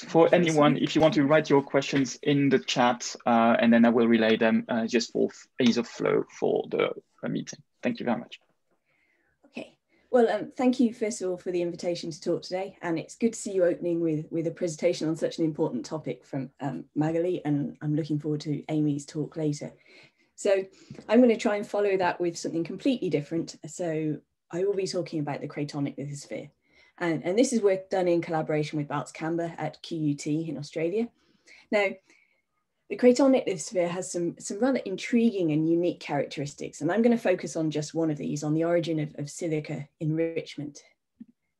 for anyone, if you want to write your questions in the chat, and then I will relay them just for ease of flow for the meeting. Thank you very much. Okay, well, thank you first of all for the invitation to talk today, and it's good to see you opening with a presentation on such an important topic from Magali, and I'm looking forward to Amy's talk later. So I'm going to try and follow that with something completely different. So I will be talking about the Cratonic Lithosphere. And this is work done in collaboration with Kamber at QUT in Australia. Now, the Cratonic Lithosphere has some rather intriguing and unique characteristics, and I'm going to focus on just one of these, on the origin of silica enrichment.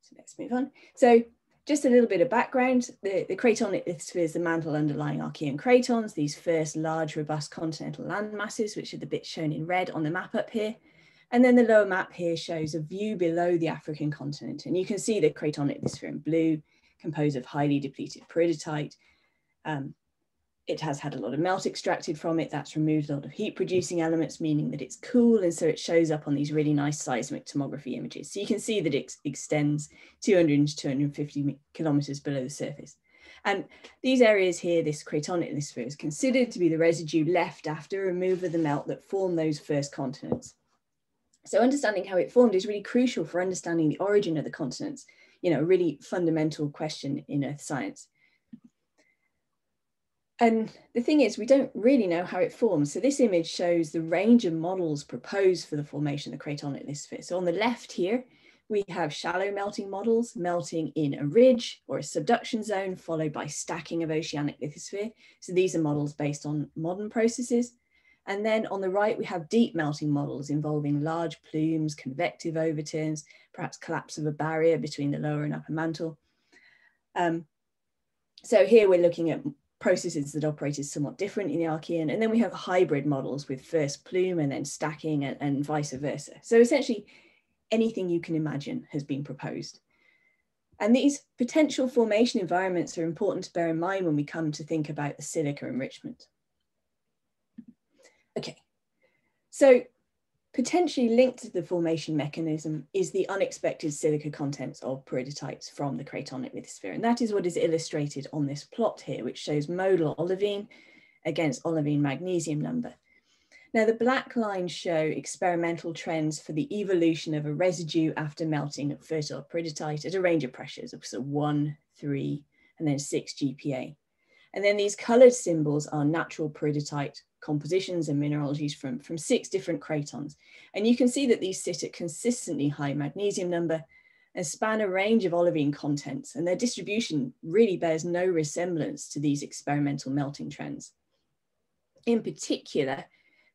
So let's move on. So just a little bit of background, the Cratonic Lithosphere is the mantle underlying Archean cratons, these first large, robust continental land masses, which are the bits shown in red on the map up here. And then the lower map here shows a view below the African continent. And you can see the Cratonic Lithosphere in blue, composed of highly depleted peridotite. It has had a lot of melt extracted from it. That's removed a lot of heat producing elements, meaning that it's cool. And so it shows up on these really nice seismic tomography images. So you can see that it extends 200 to 250 kilometers below the surface. And these areas here, this Cratonic Lithosphere is considered to be the residue left after removal of the melt that formed those first continents. So understanding how it formed is really crucial for understanding the origin of the continents, you know, a really fundamental question in earth science. And the thing is, we don't really know how it forms. So this image shows the range of models proposed for the formation of the Cratonic Lithosphere. So on the left here, we have shallow melting models, melting in a ridge or a subduction zone, followed by stacking of oceanic lithosphere. So these are models based on modern processes. And then on the right, we have deep melting models involving large plumes, convective overturns, perhaps collapse of a barrier between the lower and upper mantle. So here we're looking at processes that operated somewhat different in the Archean. And then we have hybrid models with first plume and then stacking and vice versa. So essentially anything you can imagine has been proposed. And these potential formation environments are important to bear in mind when we come to think about the silica enrichment. Okay, so potentially linked to the formation mechanism is the unexpected silica contents of peridotites from the Cratonic Lithosphere. And that is what is illustrated on this plot here, which shows modal olivine against olivine magnesium number. Now, the black lines show experimental trends for the evolution of a residue after melting of fertile peridotite at a range of pressures, so 1, 3, and then 6 GPa. And then these colored symbols are natural peridotite compositions and mineralogies from 6 different cratons. And you can see that these sit at consistently high magnesium number and span a range of olivine contents, and their distribution really bears no resemblance to these experimental melting trends. In particular,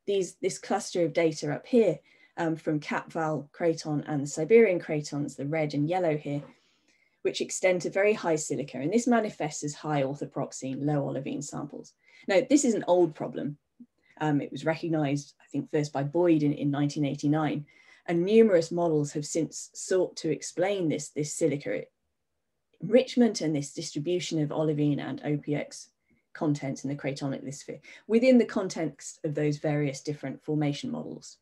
this cluster of data up here from Kaapvaal craton and the Siberian cratons, the red and yellow here, which extend to very high silica, and this manifests as high orthoperoxene, low olivine samples. Now, this is an old problem. It was recognized, I think, first by Boyd in 1989, and numerous models have since sought to explain this silica enrichment and this distribution of olivine and OPX contents in the Cratonic Lithosphere within the context of those various different formation models.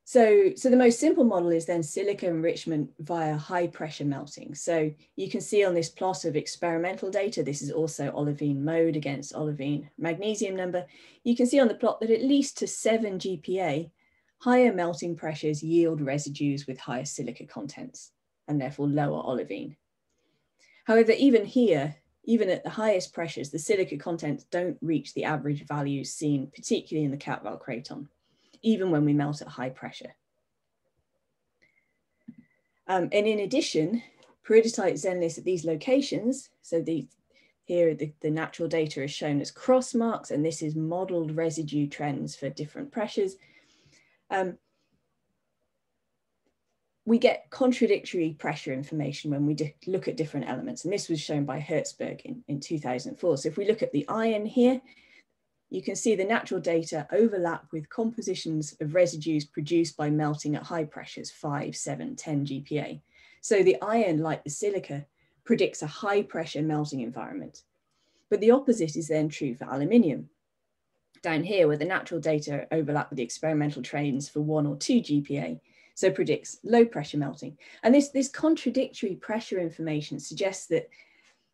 So the most simple model is then silica enrichment via high pressure melting. So you can see on this plot of experimental data, this is also olivine mode against olivine magnesium number. You can see on the plot that at least to 7 GPa, higher melting pressures yield residues with higher silica contents and therefore lower olivine. However, even here, even at the highest pressures, the silica contents don't reach the average values seen, particularly in the Kaapvaal craton, even when we melt at high pressure. And in addition, peridotite xenoliths at these locations, so here the natural data is shown as cross marks, and this is modeled residue trends for different pressures. We get contradictory pressure information when we look at different elements, and this was shown by Hertzberg in 2004. So if we look at the iron here, you can see the natural data overlap with compositions of residues produced by melting at high pressures, 5, 7, 10 GPa. So the iron, like the silica, predicts a high pressure melting environment. But the opposite is then true for aluminium. Down here, where the natural data overlap with the experimental trends for 1 or 2 GPa, so predicts low pressure melting. And this contradictory pressure information suggests that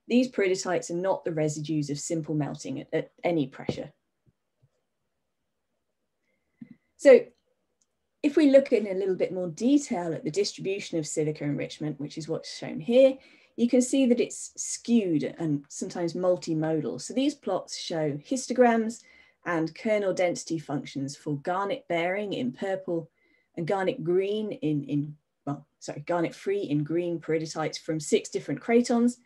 these peridotites are not the residues of simple melting at any pressure. So if we look in a little bit more detail at the distribution of silica enrichment, which is what's shown here, you can see that it's skewed and sometimes multimodal. So these plots show histograms and kernel density functions for garnet bearing in purple and garnet green garnet free in green peridotites from 6 different cratons.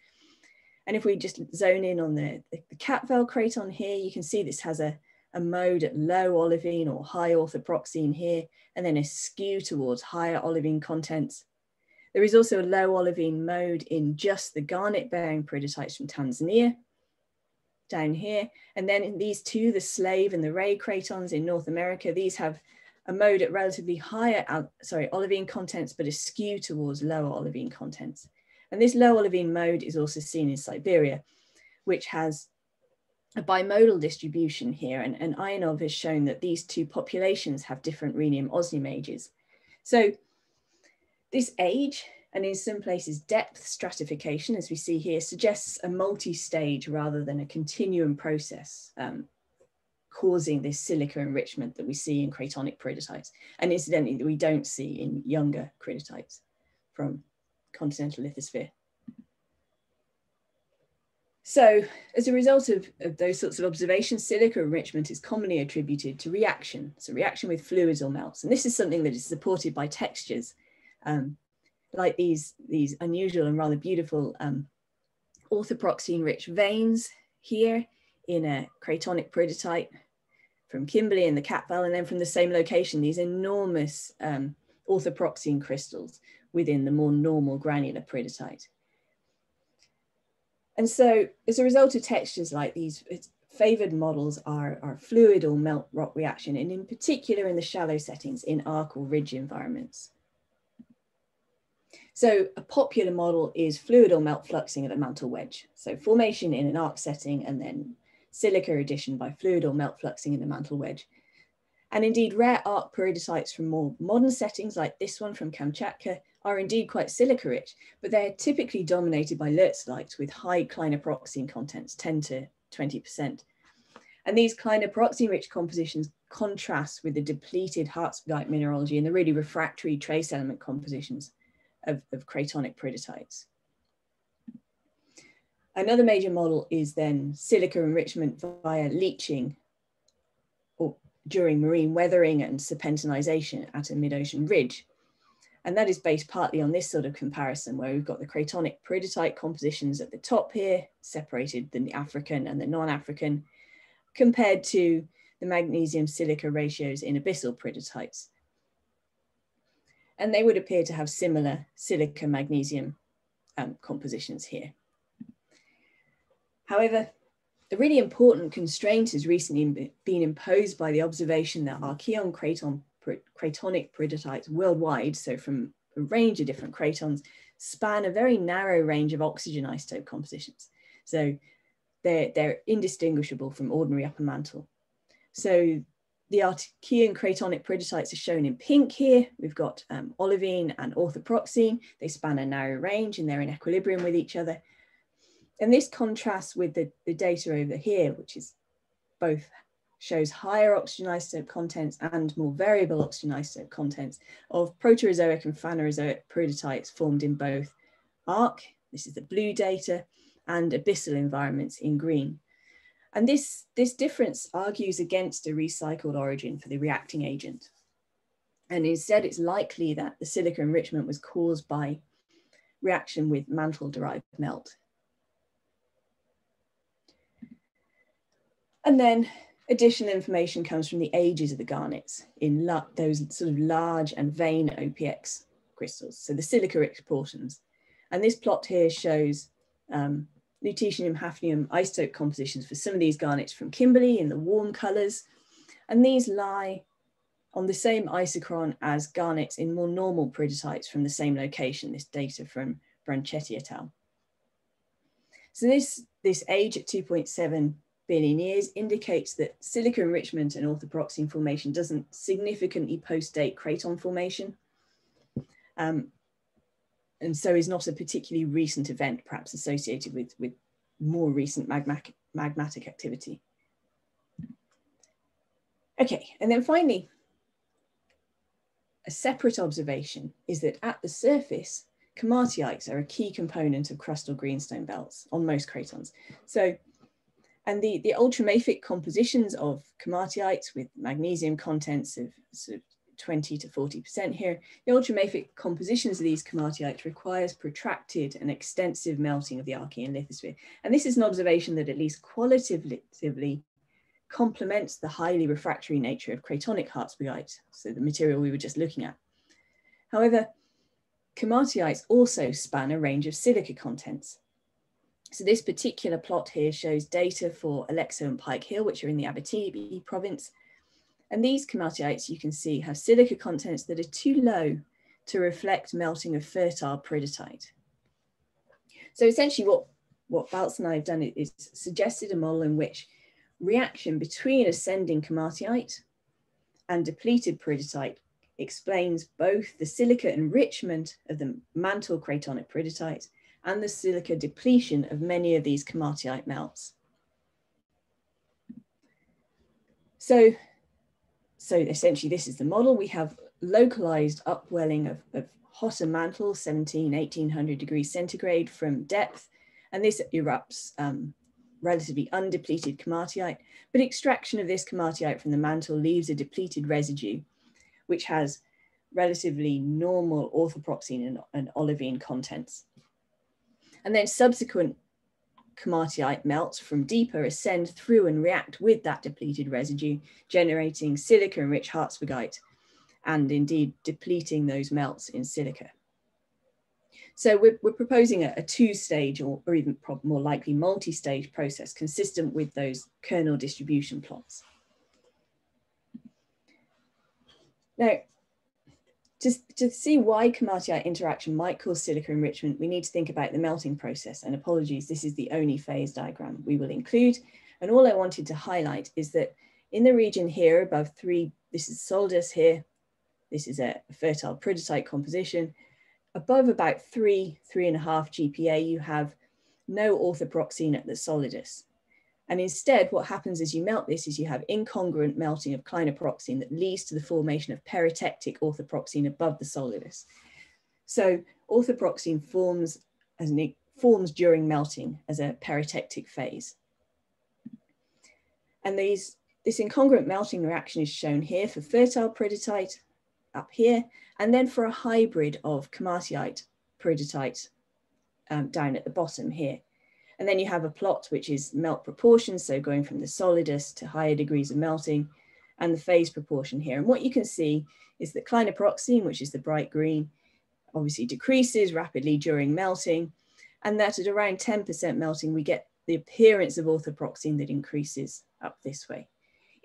And if we just zone in on the Kaapvaal craton here, you can see this has a mode at low olivine or high orthopyroxene here, and then a skew towards higher olivine contents. There is also a low olivine mode in just the garnet bearing peridotites from Tanzania, down here. And then in these two, the slave and the ray cratons in North America, these have a mode at relatively higher olivine contents, but a skew towards lower olivine contents. And this low olivine mode is also seen in Siberia, which has a bimodal distribution here. And Ionov has shown that these two populations have different rhenium-osmium ages. So this age, and in some places depth stratification, as we see here, suggests a multi-stage rather than a continuum process causing this silica enrichment that we see in cratonic peridotites. And incidentally, that we don't see in younger peridotites from continental lithosphere. So as a result of those sorts of observations, silica enrichment is commonly attributed to reaction. So reaction with fluids or melts. And this is something that is supported by textures like these unusual and rather beautiful orthopyroxene-rich veins here in a cratonic peridotite from Kimberley in the Kaapvaal, and then from the same location, these enormous orthopyroxene crystals within the more normal granular peridotite. And so as a result of textures like these, favored models are fluid or melt rock reaction, and in particular in the shallow settings in arc or ridge environments. So a popular model is fluid or melt fluxing at a mantle wedge. So formation in an arc setting and then silica addition by fluid or melt fluxing in the mantle wedge. And indeed rare arc peridotites from more modern settings like this one from Kamchatka are indeed quite silica-rich, but they're typically dominated by lertzlites with high clinopyroxene contents, 10 to 20%. And these clinopyroxene-rich compositions contrast with the depleted Hartsbergite mineralogy and the really refractory trace element compositions of cratonic peridotites. Another major model is then silica enrichment via leaching or during marine weathering and serpentinization at a mid-ocean ridge. And that is based partly on this sort of comparison where we've got the cratonic peridotite compositions at the top here, separated the African and the non-African, compared to the magnesium silica ratios in abyssal peridotites. And they would appear to have similar silica magnesium compositions here. However, a really important constraint has recently been imposed by the observation that Archaean cratonic peridotites worldwide, so from a range of different cratons, span a very narrow range of oxygen isotope compositions. So they're indistinguishable from ordinary upper mantle. So the Archean cratonic peridotites are shown in pink here. We've got olivine and orthopyroxene. They span a narrow range and they're in equilibrium with each other. And this contrasts with the data over here, which is both shows higher oxygen isotope contents and more variable oxygen isotope contents of Proterozoic and Phanerozoic peridotites formed in both arc, this is the blue data, and abyssal environments in green. And this difference argues against a recycled origin for the reacting agent. And instead, it's likely that the silica enrichment was caused by reaction with mantle-derived melt. And then additional information comes from the ages of the garnets in those sort of large and vein OPX crystals, so the silica-rich portions. And this plot here shows lutetium, hafnium isotope compositions for some of these garnets from Kimberley in the warm colors. And these lie on the same isochron as garnets in more normal peridotites from the same location, this data from Branchetti et al. So this age at 2.7 billion years indicates that silica enrichment and orthopyroxene formation doesn't significantly post-date craton formation. and so is not a particularly recent event, perhaps associated with more recent magmatic activity. Okay, and then finally, a separate observation is that at the surface, komateites are a key component of crustal greenstone belts on most cratons. So, and the ultramafic compositions of komateites with magnesium contents of sort of 20 to 40% here, the ultramafic compositions of these komateites requires protracted and extensive melting of the Archean lithosphere. And this is an observation that at least qualitatively complements the highly refractory nature of cratonic hartsbergite, so the material we were just looking at. However, komateites also span a range of silica contents. So this particular plot here shows data for Alexo and Pike Hill, which are in the Abitibi province. And these komateites, you can see, have silica contents that are too low to reflect melting of fertile peridotite. So essentially what Baltz and I have done is suggested a model in which reaction between ascending komatite and depleted peridotite explains both the silica enrichment of the mantle cratonic peridotite and the silica depletion of many of these komatiite melts. So essentially this is the model. We have localized upwelling of hotter mantle, 1800 degrees centigrade from depth, and this erupts relatively undepleted komatiite, but extraction of this komatiite from the mantle leaves a depleted residue, which has relatively normal orthopyroxene and olivine contents. And then subsequent komatiite melts from deeper ascend through and react with that depleted residue, generating silica-rich hartsbergite, and indeed depleting those melts in silica. So we're proposing a two-stage or even more likely multi-stage process consistent with those kernel distribution plots. Now, to see why komatiite interaction might cause silica enrichment, we need to think about the melting process. And apologies, this is the only phase diagram we will include. And all I wanted to highlight is that in the region here above 3, this is solidus here, this is a fertile peridotite composition. Above about 3.5 GPa, you have no orthopyroxene at the solidus. And instead, what happens as you melt this is you have incongruent melting of clinopyroxene that leads to the formation of peritectic orthopyroxene above the solidus. So orthopyroxene forms during melting as a peritectic phase. And this incongruent melting reaction is shown here for fertile peridotite up here, and then for a hybrid of komatiite peridotite down at the bottom here. And then you have a plot which is melt proportion, so going from the solidus to higher degrees of melting, and the phase proportion here. And what you can see is that clinopyroxene, which is the bright green, obviously decreases rapidly during melting, and that at around 10% melting, we get the appearance of orthopyroxene that increases up this way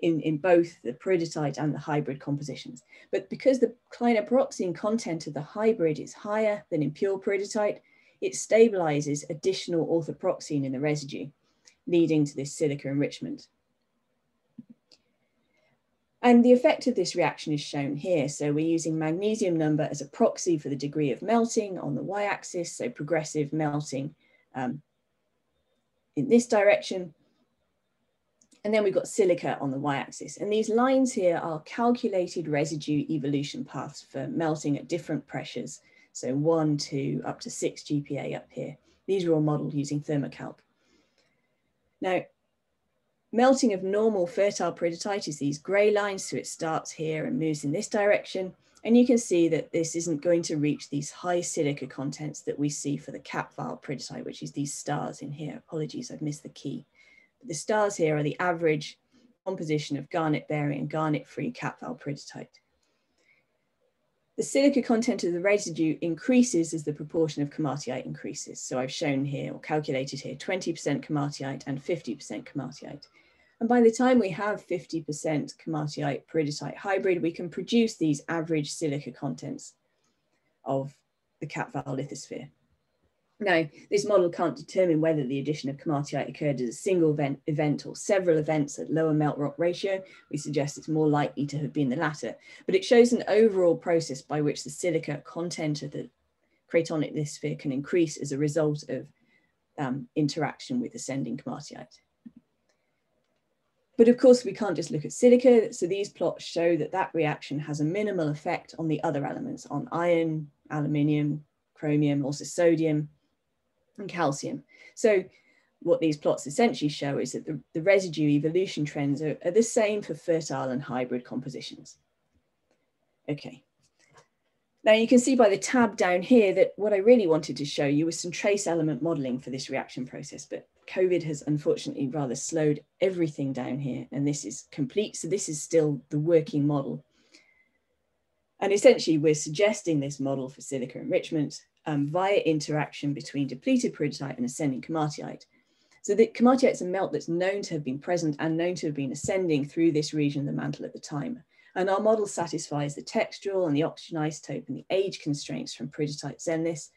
in both the peridotite and the hybrid compositions. But because the clinopyroxene content of the hybrid is higher than in pure peridotite, it stabilizes additional orthopyroxene in the residue, leading to this silica enrichment. And the effect of this reaction is shown here. So we're using magnesium number as a proxy for the degree of melting on the y-axis, so progressive melting in this direction. And then we've got silica on the y-axis. And these lines here are calculated residue evolution paths for melting at different pressures. So 1 to up to 6 GPa up here. These are all modeled using thermocalc. Now, melting of normal fertile peridotite is these gray lines. So it starts here and moves in this direction. And you can see that this isn't going to reach these high silica contents that we see for the Kaapvaal peridotite, which is these stars in here. Apologies, I've missed the key. But the stars here are the average composition of garnet-bearing and garnet-free Kaapvaal peridotite. The silica content of the residue increases as the proportion of komatiite increases. So I've shown here, or calculated here, 20% komatiite and 50% komatiite. And by the time we have 50% komatiite peridotite hybrid, we can produce these average silica contents of the Kaapvaal lithosphere. Now, this model can't determine whether the addition of komatiite occurred as a single event or several events at lower melt rock ratio. We suggest it's more likely to have been the latter, but it shows an overall process by which the silica content of the Cratonic lithosphere can increase as a result of interaction with ascending komatiite. But of course, we can't just look at silica. So these plots show that that reaction has a minimal effect on the other elements, on iron, aluminium, chromium, also sodium, and calcium. So what these plots essentially show is that the residue evolution trends are the same for fertile and hybrid compositions. Okay. Now you can see by the tab down here that what I really wanted to show you was some trace element modeling for this reaction process, but COVID has unfortunately rather slowed everything down here, and this is complete. So this is still the working model. And essentially we're suggesting this model for silica enrichment via interaction between depleted peridotite and ascending komatiite. So the komatiite is a melt that's known to have been present and known to have been ascending through this region of the mantle at the time. And our model satisfies the textural and the oxygen isotope and the age constraints from peridotite xenoliths,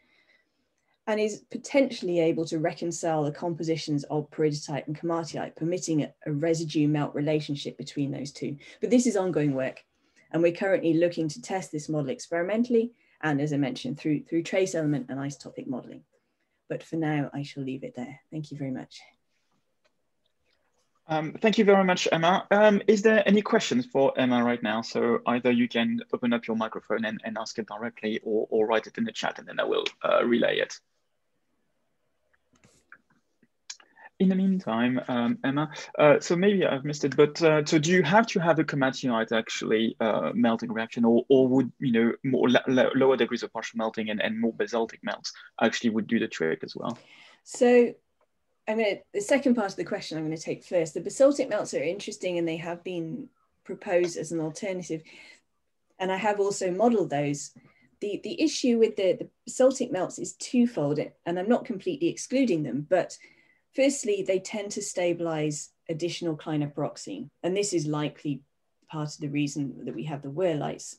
and is potentially able to reconcile the compositions of peridotite and komatiite, permitting a residue melt relationship between those two. But this is ongoing work, and we're currently looking to test this model experimentally, and as I mentioned, through trace element and isotopic modeling. But for now, I shall leave it there. Thank you very much. Thank you very much, Emma. Is there any questions for Emma right now? So either you can open up your microphone and ask it directly, or write it in the chat, and then I will relay it. In the meantime, Emma, so maybe I've missed it, but so do you have to have a komatiite actually melting reaction, or would, you know, more lower degrees of partial melting and more basaltic melts actually would do the trick as well? So the second part of the question I'm going to take first. The basaltic melts are interesting, and they have been proposed as an alternative. And I have also modeled those. The issue with the basaltic melts is twofold, and I'm not completely excluding them, but firstly, they tend to stabilize additional clinopyroxene. And this is likely part of the reason that we have the whirlites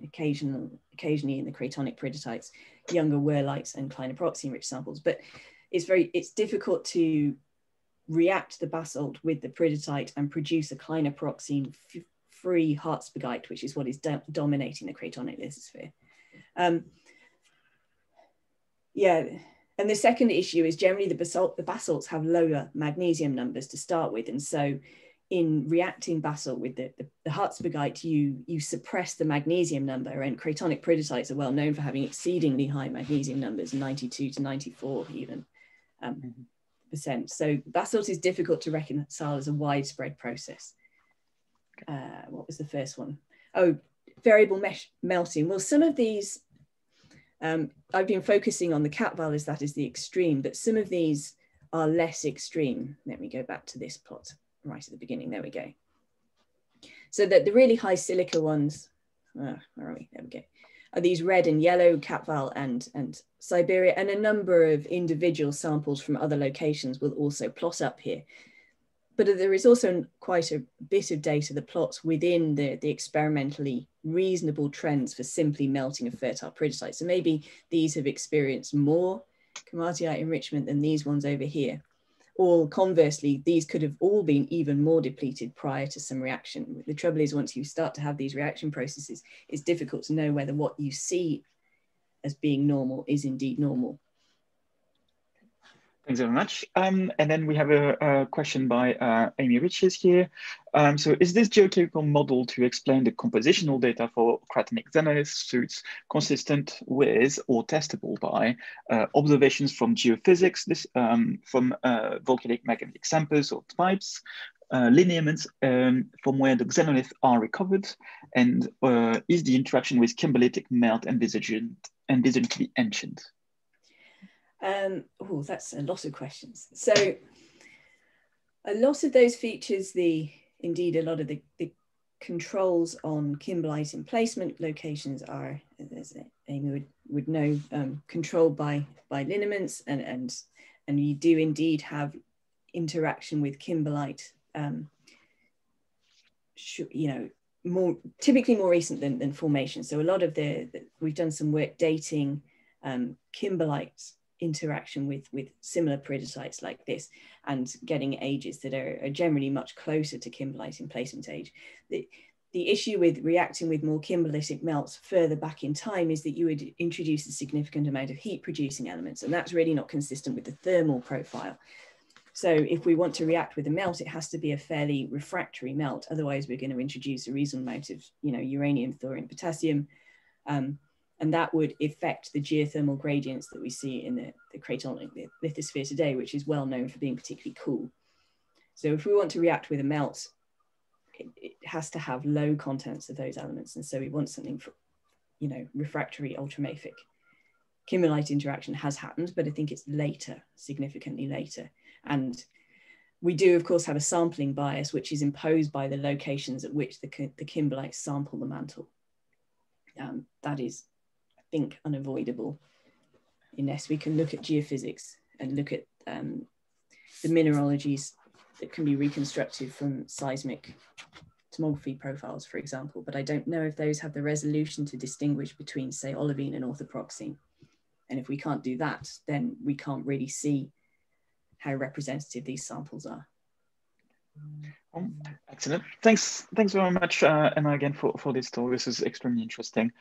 occasionally in the cratonic peridotites, younger whirlites and clinopyroxene-rich samples. But it's difficult to react the basalt with the peridotite and produce a clinopyroxene-free hartspigite, which is what is dominating the cratonic lithosphere. And the second issue is generally the basalts have lower magnesium numbers to start with. And so in reacting basalt with the hartspigite, you suppress the magnesium number, and cratonic peridotites are well known for having exceedingly high magnesium numbers, 92 to 94 even percent. So basalt is difficult to reconcile as a widespread process. What was the first one? Oh, variable mesh melting. Well, some of these, I've been focusing on the Kaapvaal as that is the extreme, but some of these are less extreme. Let me go back to this plot right at the beginning. There we go. So that the really high silica ones, where are we? There we go. Are these red and yellow, Kaapvaal and Siberia, and a number of individual samples from other locations will also plot up here. But there is also quite a bit of data that plots within the experimentally reasonable trends for simply melting of fertile peridotite. So maybe these have experienced more komatiite enrichment than these ones over here. Or conversely, these could have all been even more depleted prior to some reaction. The trouble is, once you start to have these reaction processes, it's difficult to know whether what you see as being normal is indeed normal. Thanks very much. And then we have a question by Amy Riches here. So is this geochemical model to explain the compositional data for cratonic xenoliths suits consistent with or testable by observations from geophysics, from volcanic magmatic samples or pipes, lineaments from where the xenoliths are recovered, and is the interaction with kimberlitic melt envisaged to be ancient? Oh, that's a lot of questions. So a lot of those features, indeed a lot of the controls on kimberlite emplacement locations are, as Amy would know, controlled by lineaments, and you do indeed have interaction with kimberlite, typically more recent than formation. So a lot of we've done some work dating kimberlite interaction with similar peridotites like this, and getting ages that are generally much closer to kimberlite in placement age. The issue with reacting with more kimberlitic melts further back in time is that you would introduce a significant amount of heat producing elements, and that's really not consistent with the thermal profile. So if we want to react with a melt, it has to be a fairly refractory melt. Otherwise, we're going to introduce a reasonable amount of, uranium, thorium, potassium, and that would affect the geothermal gradients that we see in the cratonic lithosphere today, which is well known for being particularly cool. So if we want to react with a melt, it has to have low contents of those elements. And so we want something for, refractory ultramafic. Kimberlite interaction has happened, but I think it's later, significantly later. And we do, of course, have a sampling bias, which is imposed by the locations at which the kimberlites sample the mantle. That is, I think, unavoidable, unless we can look at geophysics and look at the mineralogies that can be reconstructed from seismic tomography profiles, for example. But I don't know if those have the resolution to distinguish between, say, olivine and orthopyroxene. And if we can't do that, then we can't really see how representative these samples are. Excellent. Thanks very much, Emma, again for this talk. This is extremely interesting.